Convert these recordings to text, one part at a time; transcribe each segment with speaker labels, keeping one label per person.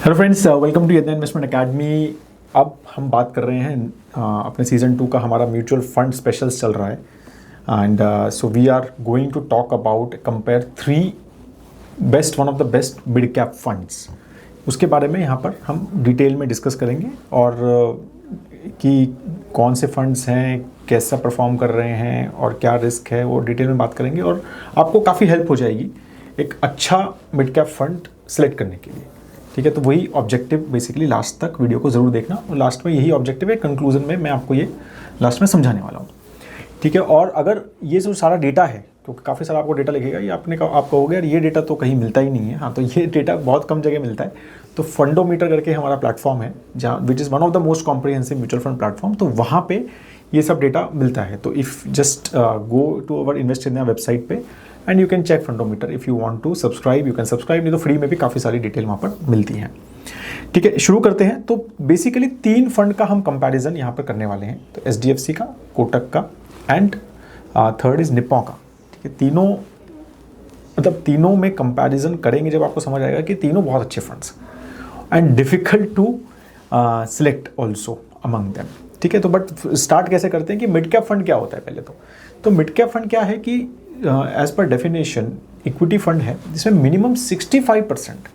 Speaker 1: Hello friends, welcome to यज्ञ investment academy. अब हम बात कर रहे हैं अपने सीज़न 2 का हमारा म्यूचुअल फंड स्पेशल्स चल रहा है and so we are going to talk about compare 3 best one of the best mid cap funds. उसके बारे में यहाँ पर हम डिटेल में डिस्कस करेंगे और कि कौन से फंड्स हैं, कैसा परफॉर्म कर रहे हैं और क्या रिस्क है वो डिटेल में बात करेंगे और आपको काफ़ी हेल्प हो जाएगी एक अच्छा मिड कैप फंड सेलेक्ट करने के लिए। ठीक है, तो वही ऑब्जेक्टिव बेसिकली लास्ट तक वीडियो को ज़रूर देखना और लास्ट में यही ऑब्जेक्टिव है। कंक्लूजन में मैं आपको ये लास्ट में समझाने वाला हूँ। ठीक है, और अगर ये जो सारा डेटा है, क्योंकि काफ़ी सारा आपको डेटा लिखेगा, ये आप कहोगे यार ये डेटा तो कहीं मिलता ही नहीं है। हाँ, तो ये डेटा बहुत कम जगह मिलता है। तो फंडोमीटर करके हमारा प्लेटफॉर्म है जहाँ which is one of the most comprehensive mutual fund platform, तो वहाँ पे ये सब डेटा मिलता है। तो if just go to our invest India website पे and you can check fundometer. If you want to subscribe you can subscribe, नहीं तो फ्री में भी काफ़ी सारी डिटेल वहाँ पर मिलती हैं। ठीक है, शुरू करते हैं। तो बेसिकली 3 फंड का हम कंपैरिजन यहाँ पर करने वाले हैं। तो एचडीएफसी का, कोटक का एंड थर्ड इज निप्पॉन का। ठीक है, तीनों मतलब तीनों में कंपैरिजन करेंगे जब आपको समझ आएगा कि तीनों बहुत अच्छे funds and difficult to select also among them. ठीक है, तो बट स्टार्ट कैसे करते हैं कि मिड कैप फंड क्या होता है पहले तो मिड कैप फंड क्या है कि as per definition equity fund है जिसमें minimum 65%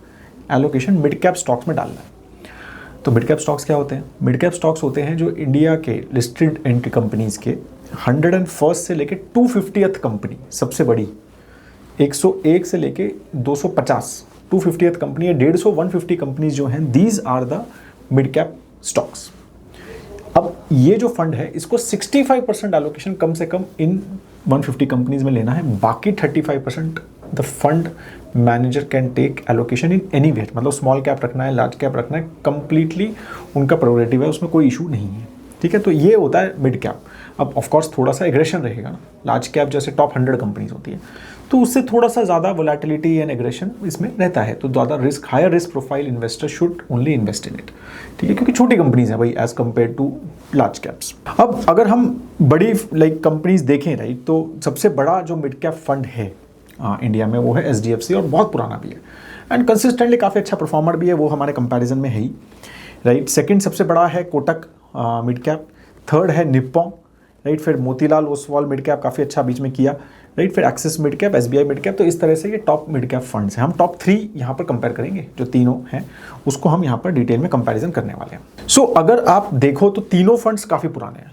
Speaker 1: allocation mid cap stocks में डालना है। तो मिड कैप स्टॉक्स क्या होते हैं? मिड कैप स्टॉक्स होते हैं जो इंडिया के लिस्टेड एंट्री कंपनीज के 101 से लेके 250th कंपनी, सबसे बड़ी 101 से लेके 250 250th कंपनी है, 150 कंपनीज जो हैं, these are the mid cap stocks. अब ये जो फंड है इसको 65% एलोकेशन कम से कम इन 150 कंपनीज में लेना है। बाकी 35% the fund manager can take allocation in any where, मतलब स्मॉल कैप रखना है, लार्ज कैप रखना है, कंप्लीटली उनका प्रोग्रेटिव है, उसमें कोई इशू नहीं है। ठीक है, तो ये होता है मिड कैप। अब ऑफ कोर्स थोड़ा सा एग्रेशन रहेगा ना, लार्ज कैप जैसे टॉप 100 कंपनीज होती है तो उससे थोड़ा सा ज़्यादा वोलेटिलिटी एंड एग्रेशन इसमें रहता है, तो ज़्यादा risk, higher risk profile investor should only invest in it. ठीक है, क्योंकि छोटी कंपनीज हैं भाई as compare to large caps. अब अगर हम बड़ी कंपनीज देखें राइट, तो सबसे बड़ा जो मिड कैप फंड है इंडिया में वो है एचडीएफसी और बहुत पुराना भी है एंड कंसिस्टेंटली काफ़ी अच्छा परफॉर्मर भी है, वो हमारे कंपैरिजन में है ही राइट। सेकंड सबसे बड़ा है कोटक मिड कैप, थर्ड है निप्पॉन राइट, फिर मोतीलाल ओसवाल मिड कैप काफ़ी अच्छा बीच में किया राइट, फिर axis mid cap, SBI mid cap. तो इस तरह से ये टॉप मिड कैप फंड्स हैं। हम टॉप 3 यहाँ पर कंपेयर करेंगे, जो तीनों हैं उसको हम यहाँ पर डिटेल में कंपैरिजन करने वाले हैं। सो अगर आप देखो तो तीनों फंड्स काफ़ी पुराने हैं,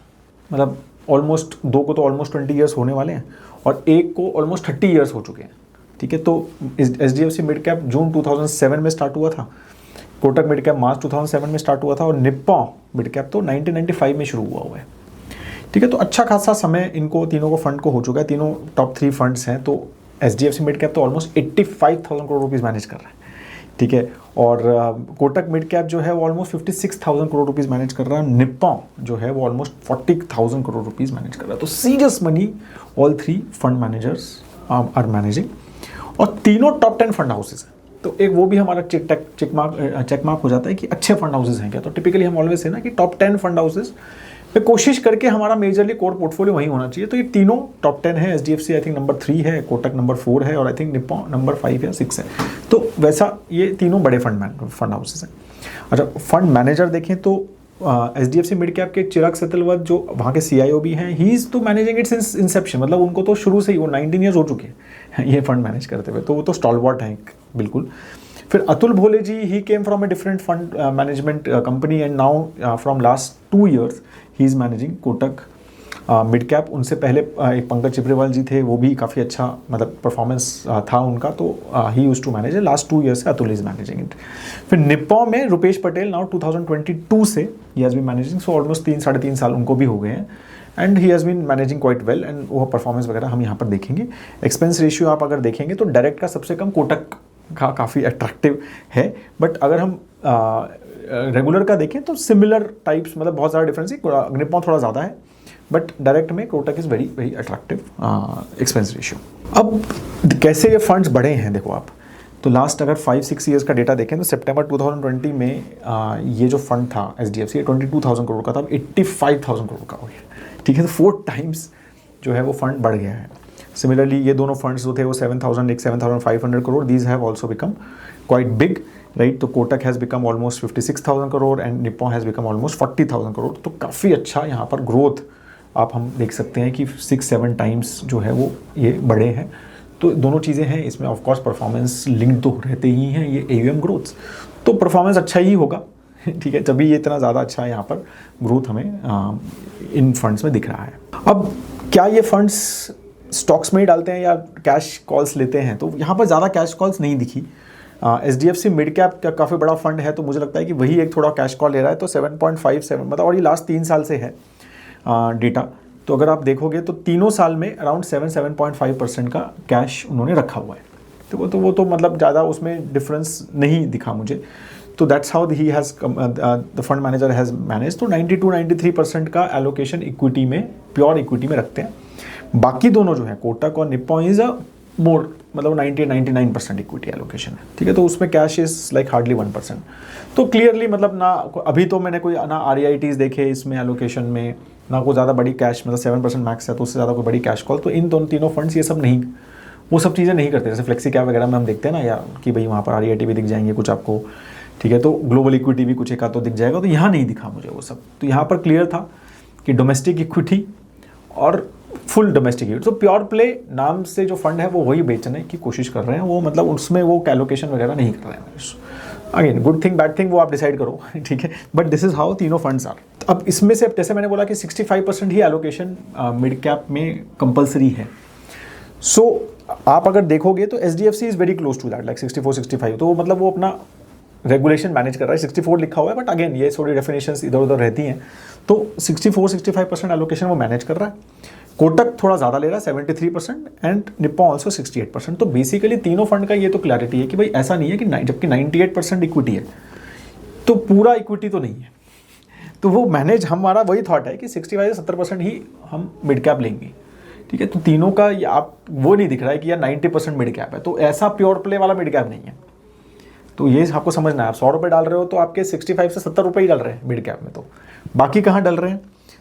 Speaker 1: मतलब ऑलमोस्ट 2 को तो ऑलमोस्ट 20 ईयर्स होने वाले हैं और एक को ऑलमोस्ट 30 ईयर्स हो चुके हैं। ठीक है, तो एचडीएफसी मिड कैप जून 2007 में स्टार्ट हुआ था, कोटक मिड कैप मार्च 2007 में स्टार्ट हुआ था और निप्पॉन मिड कैप तो 1995 में शुरू हुआ है। ठीक है, तो अच्छा खासा समय इनको तीनों को फंड को हो चुका है। तीनों टॉप 3 फंड्स हैं। तो एचडीएफसी मिड कैप तो ऑलमोस्ट 85,000 करोड़ रुपीज़ मैनेज कर रहा है। ठीक है, और कोटक मिड कैप जो है वो ऑलमोस्ट 56,000 करोड़ रुपीज़ मैनेज कर रहा है। निप्पॉन जो है वो ऑलमोस्ट 40,000 करोड़ रुपीज़ मैनेज कर रहा है। तो serious money all 3 fund managers are managing और तीनों टॉप 10 फंड हाउसेज हैं। तो एक वो भी हमारा चेक मार्क हो जाता है कि अच्छे फंड हाउसेज हैं क्या। तो टिपिकली हम ऑलवेज है ना कि टॉप 10 फंड हाउसेज पे कोशिश करके हमारा मेजरली कोर पोर्टफोलियो वही होना चाहिए। तो ये तीनों टॉप 10 है। एचडीएफसी आई थिंक नंबर 3 है, कोटक नंबर 4 है और आई थिंक निप्पॉन नंबर 5 या 6 है। तो वैसा ये तीनों बड़े फंड हाउसेज हैं। अच्छा, फंड मैनेजर देखें तो एचडीएफसी मिड कैप के चिराग सेतलवत जो वहाँ के सीआईओ भी हैं, ही इज़ तो मैनेजिंग इट सिंस इंसेप्शन, मतलब उनको तो शुरू से ही वो 19 ईयर्स हो चुके हैं ये फंड मैनेज करते हुए, तो वो तो स्टॉलवर्ट हैं बिल्कुल। फिर Atul Bhole ji, he came from a different fund management company and now from last 2 years he is managing Kotak mid cap. उनसे पहले एक पंकज चिपरेवाल जी थे, वो भी काफ़ी अच्छा मतलब परफॉर्मेंस था उनका, तो he used to manage. Last 2 years से अतुल इज मैनेजिंग इट। फिर निप्पॉन में रुपेश पटेल नाउ 2022 से ही has been managing, so almost 3-3.5 साल उनको भी हो गए हैं and he has been managing quite well and वो परफॉर्मेंस वगैरह हम यहाँ पर देखेंगे। एक्सपेंस रेशियो आप अगर देखेंगे तो डायरेक्ट का सबसे कम कोटक का काफ़ी अट्रैक्टिव है, बट अगर हम रेगुलर का देखें तो सिमिलर टाइप्स, मतलब बहुत ज़्यादा डिफरेंस है। निप्पॉन थोड़ा ज़्यादा है बट डायरेक्ट में Kotak is very very attractive expense ratio. अब कैसे ये फंड्स बढ़े हैं देखो आप, तो लास्ट अगर 5-6 ईयर्स का डेटा देखें तो सितंबर 2020 में ये जो फंड था एचडीएफसी 22,000 करोड़ का था, अब 85,000 करोड़ का हो गया। ठीक है, तो 4 टाइम्स जो है वो फंड बढ़ गया है। सिमिलरली ये दोनों फंड्स जो थे वो 7,000 एक 7,500 crore, these have also become quite big right. तो Kotak has become almost 56,000 crore and Nippon has become almost 40,000 crore. तो काफ़ी अच्छा यहाँ पर ग्रोथ आप हम देख सकते हैं कि 6-7 टाइम्स जो है वो ये बड़े हैं। तो दोनों चीज़ें हैं इसमें, ऑफ कोर्स परफॉर्मेंस लिंक तो रहते ही हैं ये AUM ग्रोथ, तो परफॉर्मेंस अच्छा ही होगा, ठीक है, तभी ये इतना ज़्यादा अच्छा यहाँ पर ग्रोथ हमें इन फंड्स में दिख रहा है। अब क्या ये फंड्स स्टॉक्स में ही डालते हैं या कैश कॉल्स लेते हैं, तो यहाँ पर ज़्यादा कैश कॉल्स नहीं दिखी। HDFC मिड कैप का काफ़ी बड़ा फंड है, तो मुझे लगता है कि वही एक थोड़ा कैश कॉल ले रहा है। तो 7.57 मतलब, और ये लास्ट 3 साल से है डेटा, तो अगर आप देखोगे तो तीनों साल में अराउंड 7.5% का कैश उन्होंने रखा हुआ है। तो वो तो मतलब ज़्यादा उसमें डिफरेंस नहीं दिखा मुझे। तो that's how he has the fund manager has manage. तो 92-93% का एलोकेशन इक्विटी में, प्योर इक्विटी में रखते हैं। बाकी दोनों जो है कोटक और निप्पॉन इज अ मोर, मतलब 90-99% इक्विटी एलोकेशन है, ठीक है। तो उसमें कैश इज लाइक हार्डली 1%। तो क्लियरली मतलब ना अभी तो मैंने कोई ना REITs देखे इसमें एलोकेशन में, ना कोई ज़्यादा बड़ी कैश, मतलब 7% मैक्स है, तो उससे ज़्यादा कोई बड़ी कैश कॉल। तो इन दोनों तीनों फंड्स ये सब नहीं, वो सब चीज़ें नहीं करते। जैसे फ्लेक्सी कैप वगैरह में हम देखते हैं ना यार कि भाई वहाँ पर REIT भी दिख जाएंगे कुछ आपको, ठीक है, तो ग्लोबल इक्विटी भी कुछ एक आध तो दिख जाएगा। तो यहाँ नहीं दिखा मुझे वो सब। तो यहाँ पर क्लियर था कि डोमेस्टिक इक्विटी और फुल डोमेस्टिक इक्विटी। तो प्योर प्ले नाम से जो फंड है वो वही बेचने की कोशिश कर रहे हैं, वो मतलब उसमें वो कैलोकेशन वगैरह नहीं कर रहे हैं। Again good thing bad thing वो आप डिसाइड करो, ठीक है, बट दिस इज हाउ तीनों फंड्स आर। अब इसमें से जैसे मैंने बोला कि 65% ही एलोकेशन मिड कैप में कंपलसरी है। सो आप अगर देखोगे तो HDFC is very close to that, like 64-65। तो मतलब वो अपना रेगुलेशन मैनेज कर रहा है, 64 लिखा हुआ है, बट अगेन ये थोड़ी डेफिनेशंस इधर उधर रहती हैं। तो 64-65% एलोकेशन वो मैनेज कर रहा है। कोटक थोड़ा ज़्यादा ले रहा है 73% एंड निप्पॉन ऑल्सो 68%। तो बेसिकली तीनों फंड का ये तो क्लैरिटी है कि भाई ऐसा नहीं है कि जबकि 98% इक्विटी है तो पूरा इक्विटी तो नहीं है। तो वो मैनेज, हमारा वही थॉट है कि 65 से 70% ही हम मिड कैप लेंगे, ठीक है। तो तीनों का आप वो नहीं दिख रहा है कि यार 90% मिड कैप है, तो ऐसा प्योर प्ले वाला मिड कैप नहीं है। तो ये आपको समझना है, आप 100 रुपये डाल रहे हो तो आपके 65 से 70 रुपये ही डाल रहे हैं मिड कैप में, तो बाकी कहाँ डाल रहे हैं।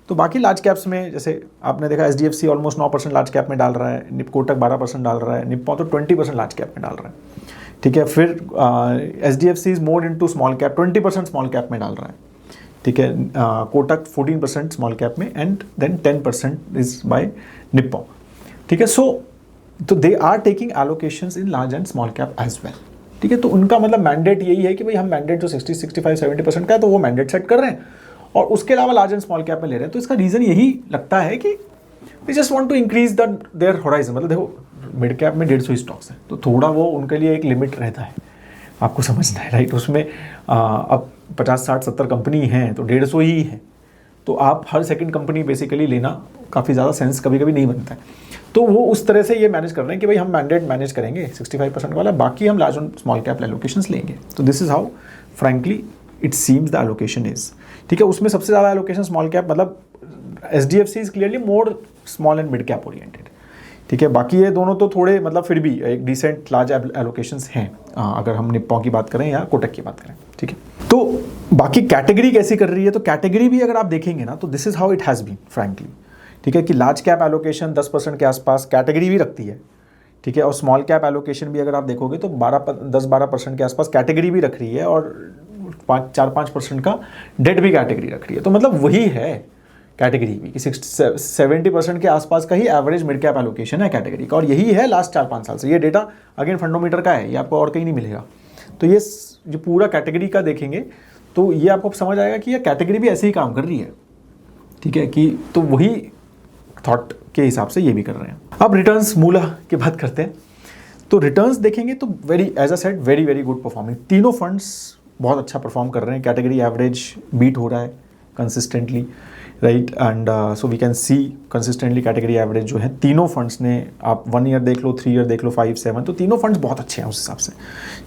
Speaker 1: तो बाकी लार्ज कैप्स में जैसे आपने देखा HDFC ऑलमोस्ट 9% लार्ज कैप में डाल रहा है, कोटक 12% डाल रहा है, निप्पॉन तो 20% लार्ज कैप में डाल रहा है, ठीक है। फिर HDFC is more into small cap, 20% small cap में डाल रहा है, ठीक है। कोटक 14% स्मॉल कैप में and then 10% is by Nippon, ठीक है। सो तो they are taking allocations in large and small cap as well, ठीक है। तो उनका मतलब मैंडेट यही है कि भाई हम मैंडेट जो 60, 65, 70% का है तो वो मैंडेट सेट कर रहे हैं और उसके अलावा लार्ज एंड स्मॉल कैप में ले रहे हैं। तो इसका रीज़न यही लगता है कि we just want to increase their horizon. मतलब देखो मिड कैप में 150 स्टॉक्स हैं, तो थोड़ा वो उनके लिए एक लिमिट रहता है, आपको समझना है, राइट। उसमें अब 50, 60, 70 कंपनी हैं तो 150 ही है, तो आप हर सेकंड कंपनी बेसिकली लेना काफ़ी ज़्यादा सेंस कभी कभी नहीं बनता है। तो वो उस तरह से ये मैनेज कर रहे हैं कि भाई हम मैंडेट मैनेज करेंगे 65% वाला, बाकी हम large and small cap allocations लेंगे। तो this is how frankly it seems the allocation is, ठीक है। उसमें सबसे ज़्यादा एलोकेशन स्मॉल कैप, मतलब HDFC is clearly more small and mid cap oriented, ठीक है। बाकी ये दोनों तो थोड़े मतलब फिर भी एक डिसेंट लार्ज एलोकेशंस हैं, अगर हम निप्पॉन की बात करें या कोटक की बात करें, ठीक है। तो बाकी कैटेगरी कैसी कर रही है, तो कैटेगरी भी अगर आप देखेंगे ना तो this is how it has been frankly, ठीक है, कि लार्ज कैप एलोकेशन 10% के आसपास कैटेगरी भी रखती है, ठीक है। और स्मॉल कैप एलोकेशन भी अगर आप देखोगे तो 10-12% के आसपास कैटेगरी भी रख रही है और 4-5% का डेट भी कैटेगरी रख रही है। तो मतलब वही है कैटेगरी भी कि 70% के आसपास का ही एवरेज मिड कैप एलोकेशन है कैटेगरी का, और यही है लास्ट 4-5 साल से। ये डेटा अगेन फंडोमीटर का है, ये आपको और कहीं नहीं मिलेगा। तो ये जो पूरा कैटेगरी का देखेंगे तो ये आपको समझ आएगा कि ये कैटेगरी भी ऐसे ही काम कर रही है, ठीक है, कि तो वही थॉट के हिसाब से ये भी कर रहे हैं। अब रिटर्न्स मूला की बात करते हैं, तो रिटर्न्स देखेंगे तो very as a said very very good performing. तीनों फंड्स बहुत अच्छा परफॉर्म कर रहे हैं, कैटेगरी एवरेज बीट हो रहा है consistently, right. And so we can see consistently category average जो है तीनों फंड्स ने, आप 1 ईयर देख लो, 3 ईयर देख लो, 5, 7, तो तीनों फंड्स बहुत अच्छे हैं उस हिसाब से,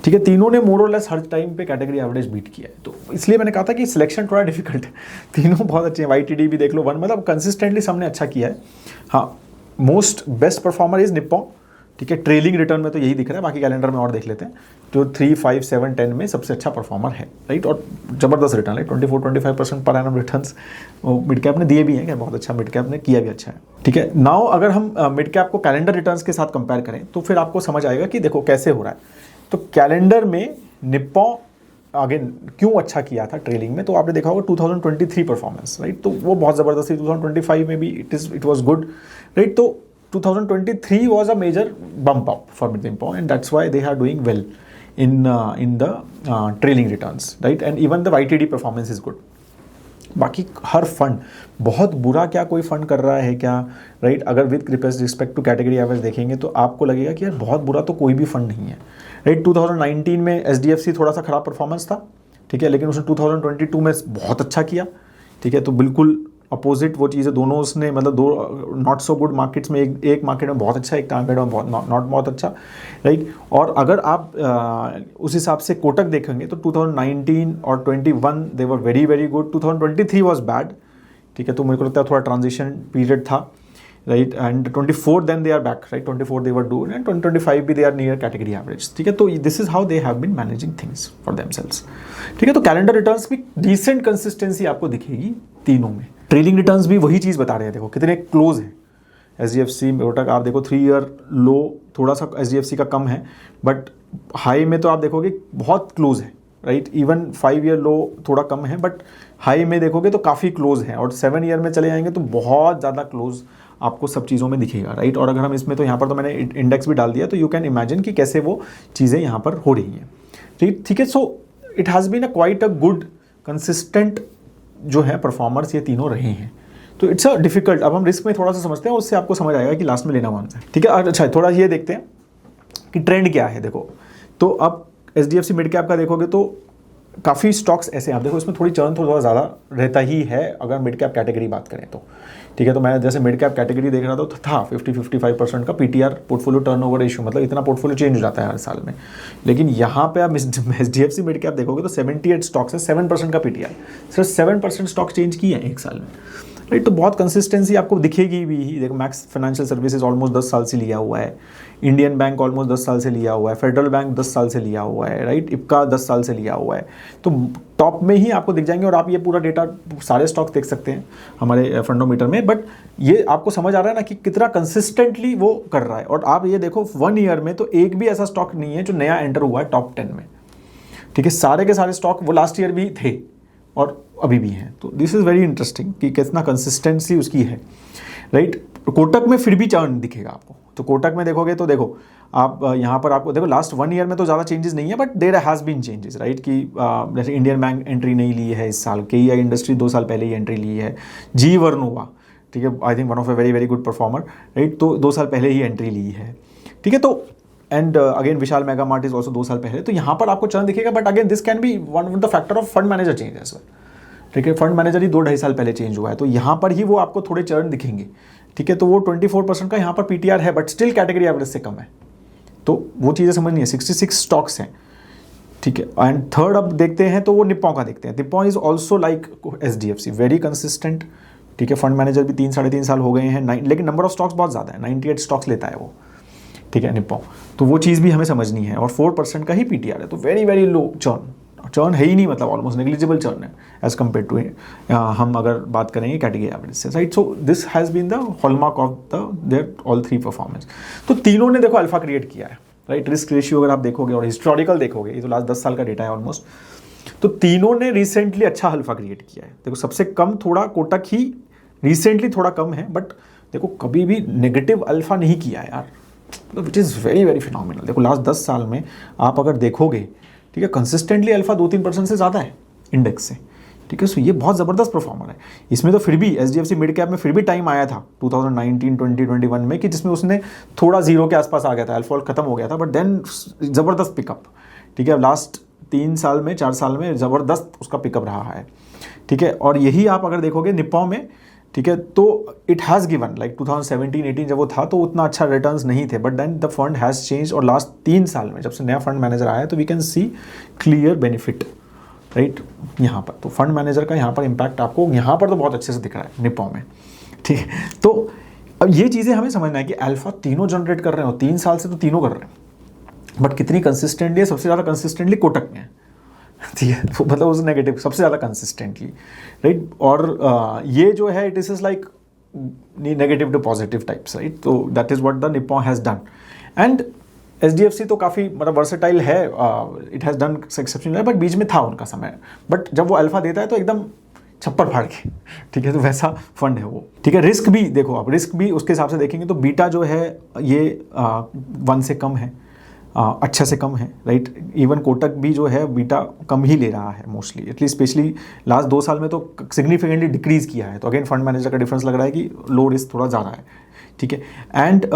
Speaker 1: ठीक है। तीनों ने मोर और लेस हर टाइम पे कैटेगरी एवरेज बीट किया है। तो इसलिए मैंने कहा था कि सिलेक्शन थोड़ा डिफिकल्ट है, तीनों बहुत अच्छे हैं। YTD भी देख लो 1, मतलब कंसिस्टेंटली सबने अच्छा किया है। हाँ, most best performer is Nippon, ठीक है। ट्रेलिंग रिटर्न में तो यही दिख रहा है, बाकी कैलेंडर में और देख लेते हैं। जो 3, 5, 7, 10 में सबसे अच्छा परफॉर्मर है, राइट। और ज़बरदस्त रिटर्न है, 24-25% per annum returns mid cap ने दिए भी हैं, कि बहुत अच्छा मिड कैप ने किया भी अच्छा है, ठीक है। नाउ अगर हम मिड कैप को कैलेंडर रिटर्न्स के साथ कंपेयर करें तो फिर आपको समझ आएगा कि देखो कैसे हो रहा है। तो कैलेंडर में निप्पॉन अगेन क्यों अच्छा किया था ट्रेलिंग में, तो आपने देखा होगा 2023 परफॉर्मेंस, राइट, तो वो बहुत ज़बरदस्त थी। 2025 में भी इट वाज गुड, राइट। तो 2023 was a major bump up for Nippon and that's why they are doing well in the trailing returns, right, and even the YTD performance is good. बाकी हर fund, बहुत बुरा क्या कोई fund कर रहा है क्या, राइट, अगर with respect to category average देखेंगे तो आपको लगेगा कि यार बहुत बुरा तो कोई भी फंड नहीं है, राइट। 2019 में SDFC थोड़ा सा खराब परफॉर्मेंस था, ठीक है, लेकिन उसने 2022 में बहुत अच्छा किया, ठीक है। तो बिल्कुल अपोजिट वो चीज़ें दोनों उसने, मतलब दो नॉट सो गुड मार्केट्स में, एक मार्केट में बहुत अच्छा, एक मार्केट में नॉट बहुत अच्छा, राइट। और अगर आप उस हिसाब से कोटक देखेंगे तो 2019 और 21 they were very very good, 2023 was bad, ठीक है। तो मेरे को लगता है थोड़ा ट्रांजिशन पीरियड था, right, and 24 then they are back, right, 24 they were do and 2025 भी they are near category average, ठीक है। तो this is how they have been managing things for themselves, ठीक है। तो कैलेंडर रिटर्न्स भी डिसेंट कंसिस्टेंसी आपको दिखेगी तीनों में। ट्रेलिंग रिटर्न्स भी वही चीज़ बता रहे हैं, देखो कितने क्लोज हैं। SDFC कोटक आप देखो 3 ईयर लो थोड़ा सा SDFC का कम है, बट हाई में तो आप देखोगे बहुत क्लोज है, राइट। इवन 5 ईयर लो थोड़ा कम है, बट हाई में देखोगे तो काफ़ी क्लोज है, और 7 ईयर में चले जाएंगे तो बहुत ज़्यादा क्लोज आपको सब चीज़ों में दिखेगा, राइट। और अगर हम इसमें, तो यहाँ पर तो मैंने इंडेक्स भी डाल दिया, तो यू कैन इमेजिन कि कैसे वो चीज़ें यहाँ पर हो रही हैं, ठीक है। So it has been quite a good consistent जो है परफॉर्मर्स ये तीनों रहे हैं। तो इट्स अ डिफिकल्ट, अब हम रिस्क में थोड़ा सा समझते हैं, उससे आपको समझ आएगा कि लास्ट में लेना कौन सा है, ठीक है। अच्छा, थोड़ा ये देखते हैं कि ट्रेंड क्या है। देखो, तो अब SDFC मिड कैप का देखोगे तो काफ़ी स्टॉक्स ऐसे हैं, आप देखो इसमें थोड़ी चर्न थोड़ा ज़्यादा रहता ही है अगर मिड कैप कैटेगरी बात करें तो, ठीक है। तो मैं जैसे मिड कैप कैटेगरी देख रहा था 50-55% का PTR पोर्टफोलियो टर्नओवर रेशियो, मतलब इतना पोर्टफोलियो चेंज हो जाता है हर साल में। लेकिन यहाँ पे आप SDFC मिड कैप देखोगे तो 78 स्टॉक्स है, 7% का PTR, सिर्फ 7% स्टॉक चेंज किए हैं एक साल में, राइट। तो बहुत कंसिस्टेंसी आपको दिखेगी भी ही। देखो मैक्स फाइनेंशियल सर्विसेज ऑलमोस्ट 10 साल से लिया हुआ है, इंडियन बैंक ऑलमोस्ट 10 साल से लिया हुआ है, फेडरल बैंक 10 साल से लिया हुआ है, राइट, इप्का 10 साल से लिया हुआ है। तो टॉप में ही आपको दिख जाएंगे, और आप ये पूरा डेटा सारे स्टॉक्स देख सकते हैं हमारे फंडोमीटर में, बट ये आपको समझ आ रहा है ना कि कितना कंसिस्टेंटली वो कर रहा है। और आप ये देखो 1 ईयर में तो एक भी ऐसा स्टॉक नहीं है जो नया एंटर हुआ है टॉप 10 में, ठीक है। सारे के सारे स्टॉक वो लास्ट ईयर भी थे और अभी भी हैं। तो दिस इज़ वेरी इंटरेस्टिंग कि कितना कंसिस्टेंसी उसकी है, राइट। कोटक में फिर भी चर्न दिखेगा आपको, तो कोटक में देखोगे तो देखो आप यहाँ पर आपको देखो लास्ट 1 ईयर में तो ज़्यादा चेंजेस नहीं है, but there has been changes, right, कि जैसे इंडियन बैंक एंट्री नहीं ली है इस साल, KEI इंडस्ट्री 2 साल पहले ही एंट्री ली है, जी वर्नोवा, ठीक है, I think one of a very very good performer, right, तो 2 साल पहले ही एंट्री ली है, ठीक है। तो and again Vishal Mega Mart is also 2 साल पहले, तो यहाँ पर आपको चर्न दिखेगा, but again this can be one the factor of fund manager change as well, ठीक है। फंड मैनेजर ही 2-2.5 साल पहले चेंज हुआ है, तो यहाँ पर ही वो आपको थोड़े चर्न दिखेंगे, ठीक है। तो वो 24% का यहाँ पर PTR है, बट स्टिल कैटेगरी एवरेज से कम है, तो वो चीज़ें समझनी है। 66 स्टॉक्स हैं, ठीक है। एंड थर्ड अब देखते हैं तो वो निप्पॉन का देखते हैं। Nippon is also like SDFC very consistent, ठीक है। फंड मैनेजर भी 3-3.5 साल हो गए हैं, लेकिन नंबर ऑफ स्टॉक्स बहुत ज़्यादा है, 98 स्टॉक्स लेता है वो, ठीक है, निप्पॉन। तो वो चीज़ भी हमें समझनी है, और 4% का ही PTR है, तो वेरी वेरी लो चर्न है ही नहीं, मतलब ऑलमोस्ट नेग्लिजिबल चर्न है एज कम्पेयर टू हम अगर बात करेंगे कैटेगरी एवरेज से, right. So this has been the hallmark of the their all 3 performance. तो तीनों ने देखो अल्फा क्रिएट किया है, राइट। रिस्क रेशियो अगर आप देखोगे और हिस्टोरिकल देखोगे, ये तो लास्ट 10 साल का डेटा है ऑलमोस्ट, तो तीनों ने रिसेंटली अच्छा अल्फा क्रिएट किया है। देखो सबसे कम थोड़ा कोटक ही रिसेंटली थोड़ा कम है, बट देखो कभी भी नेगेटिव अल्फा नहीं किया है यार, मतलब it is very very phenomenal. देखो लास्ट 10 साल में आप अगर देखोगे, ठीक है, कंसिस्टेंटली अल्फा 2-3% से ज़्यादा है इंडेक्स से, ठीक है। सो ये बहुत ज़बरदस्त परफॉर्मर है। इसमें तो फिर भी SDFC मिड कैप में फिर भी टाइम आया था 2019, 2021 में, कि जिसमें उसने थोड़ा जीरो के आसपास आ गया था, अल्फा खत्म हो गया था, बट देन ज़बरदस्त पिकअप, ठीक है। लास्ट 3 साल में 4 साल में ज़बरदस्त उसका पिकअप रहा है, ठीक है। और यही आप अगर देखोगे निप्पॉन में, ठीक है, तो इट हैज़ गिवन लाइक 2017-18 जब वो था तो उतना अच्छा रिटर्न्स नहीं थे, but then the fund has change, और लास्ट 3 साल में जब से नया फंड मैनेजर आया है तो we can see clear benefit, right, यहाँ पर। तो फंड मैनेजर का यहाँ पर इम्पैक्ट आपको यहाँ पर तो बहुत अच्छे से दिख रहा है निप्पॉन में, ठीक है। तो अब ये चीज़ें हमें समझना है कि अल्फा तीनों जनरेट कर रहे हो, 3 साल से तो तीनों कर रहे हैं, बट कितनी कंसिस्टेंटली है, सबसे ज़्यादा कंसिस्टेंटली कोटक में है, ठीक है। तो मतलब उस नेगेटिव सबसे ज़्यादा कंसिस्टेंटली, राइट। और ये जो है it is like negative to positive types, right. तो that is what the Nippon has done. And HDFC तो काफ़ी मतलब वर्सेटाइल है, it has done exceptional, but बीच में था उनका समय, बट जब वो अल्फा देता है तो एकदम छप्पर फाड़ के, ठीक है, तो वैसा फंड है वो, ठीक है। रिस्क भी देखो, आप रिस्क भी उसके हिसाब से देखेंगे तो बीटा जो है ये 1 से कम है, अच्छा से कम है, राइट। इवन कोटक भी जो है बीटा कम ही ले रहा है मोस्टली, एटलीस्ट स्पेशली लास्ट 2 साल में तो सिग्निफिकेंटली डिक्रीज किया है, तो अगेन फंड मैनेजर का डिफरेंस लग रहा है कि लो रिस्क थोड़ा ज़्यादा है, ठीक है। And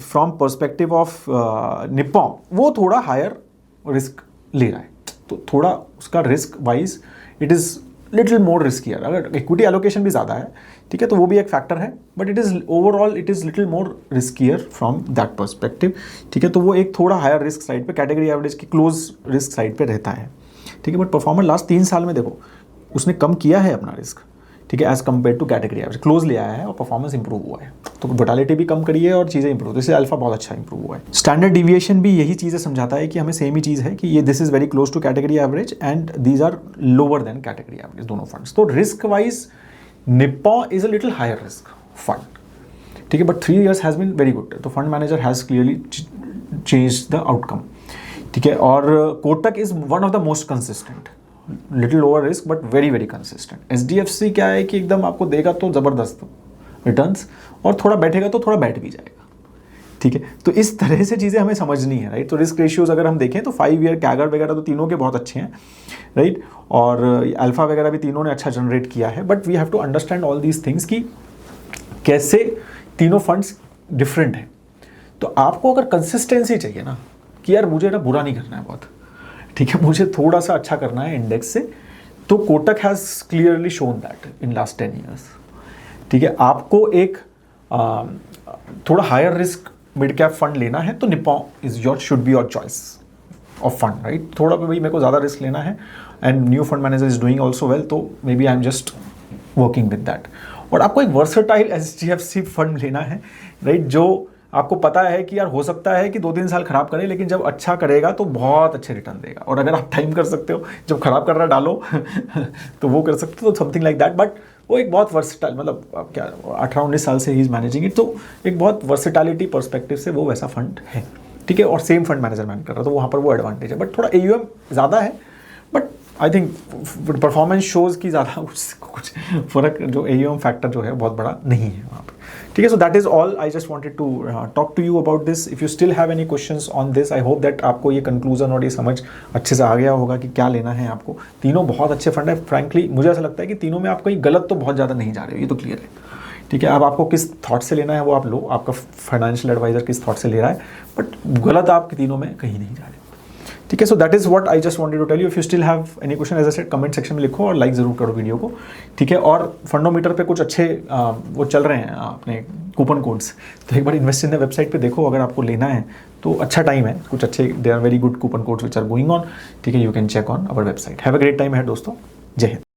Speaker 1: from perspective of Nippon, वो थोड़ा हायर रिस्क ले रहा है, तो थोड़ा उसका risk wise it is little more riskier. अगर इक्विटी एलोकेशन भी ज़्यादा है, ठीक है, तो वो भी एक फैक्टर है, but it is overall it is little more riskier from that perspective, ठीक है। तो वो एक थोड़ा हायर रिस्क साइड पे, कैटेगरी एवरेज की क्लोज रिस्क साइड पे रहता है, ठीक है। बट परफॉर्मर लास्ट 3 साल में देखो उसने कम किया है अपना रिस्क, ठीक है, as compare to category average, close ले आया है और परफॉर्मेंस इंप्रूव हुआ है, तो वोटालिटी भी कम करी है और चीज़ें इंप्रूव, इससे अल्फा बहुत अच्छा इंप्रूव हुआ है। स्टैंडर्ड डिविएशन भी यही चीज़ें समझाता है कि हमें सेम ही चीज़ है कि ये this is very close to category average and these are lower than category average, दोनों फंड्स। तो risk wise Nippon is a little higher risk fund, ठीक है, but 3 years has been very good, तो fund manager has clearly change the outcome, ठीक है। और Kotak is one of the most consistent, little lower risk but very very consistent. HDFC क्या है कि एकदम आपको देगा तो ज़बरदस्त रिटर्न्स, और थोड़ा बैठेगा तो थोड़ा बैठ भी जाएगा, ठीक है। तो इस तरह से चीज़ें हमें समझनी है, राइट। तो रिस्क रेशियोज अगर हम देखें तो 5 year कैगर वगैरह तो तीनों के बहुत अच्छे हैं, राइट, और अल्फा वगैरह भी तीनों ने अच्छा जनरेट किया है, but we have to understand all these things कि कैसे तीनों फंड्स डिफरेंट हैं। तो आपको अगर कंसिस्टेंसी चाहिए ना कि यार मुझे ना बुरा नहीं करना है बहुत, ठीक है, मुझे थोड़ा सा अच्छा करना है इंडेक्स से, तो Kotak has clearly shown that in last 10 years, ठीक है। आपको एक थोड़ा higher risk mid cap fund लेना है तो Nippon is your should be your choice of fund, right. थोड़ा भाई मेरे को ज़्यादा रिस्क लेना है and new fund manager is doing also well, तो may be I am just working with that. और आपको एक वर्सेटाइल HDFC फंड लेना है, राइट, जो आपको पता है कि यार हो सकता है कि 2-3 साल खराब करे, लेकिन जब अच्छा करेगा तो बहुत अच्छे रिटर्न देगा, और अगर आप टाइम कर सकते हो जब खराब कर रहा डालो तो वो कर सकते हो, तो समथिंग लाइक दैट। बट वो एक बहुत वर्सेटाइल, मतलब आप क्या 18-19 साल से ही इज मैनेजिंग इट, तो एक बहुत वर्सेटालिटी पर्सपेक्टिव से वो वैसा फंड है, ठीक है। और सेम फंड मैनेजर मैनेज कर रहा है, तो वहाँ पर वो एडवांटेज है, बट थोड़ा AUM ज़्यादा है, but I think performance shows की ज़्यादा कुछ फ़र्क, जो AUM फैक्टर जो है बहुत बड़ा नहीं है वहाँ पर, ठीक है। So that is all I just wanted to talk to you about this. If you still have any questions on this, I hope that आपको ये कंक्लूजन और ये समझ अच्छे से आ गया होगा कि क्या लेना है आपको। तीनों बहुत अच्छे फंड है, फ्रैंकली मुझे ऐसा लगता है कि तीनों में आप कहीं गलत तो बहुत ज़्यादा नहीं जा रहे हो, ये तो क्लियर है, ठीक है। अब आपको किस थॉट से लेना है वो आप लो, आपका फाइनेंशियल एडवाइजर किस थॉट से ले रहा है, बट गलत आप तीनों में कहीं नहीं जा रहे, ठीक है। So that is what I just wanted to tell you. If you still have any question, as I said, comment section में लिखो और लाइक ज़रूर करो वीडियो को, ठीक है। और फंडोमीटर पे कुछ अच्छे वो चल रहे हैं अपने कूपन कोड्स, तो एक बार इन्वेस्ट इन द वेबसाइट पे देखो, अगर आपको लेना है तो अच्छा टाइम है, कुछ अच्छे they are very good coupon codes which are going on, ठीक है। You can check on our website. Have a great time है दोस्तों, जय हिंद।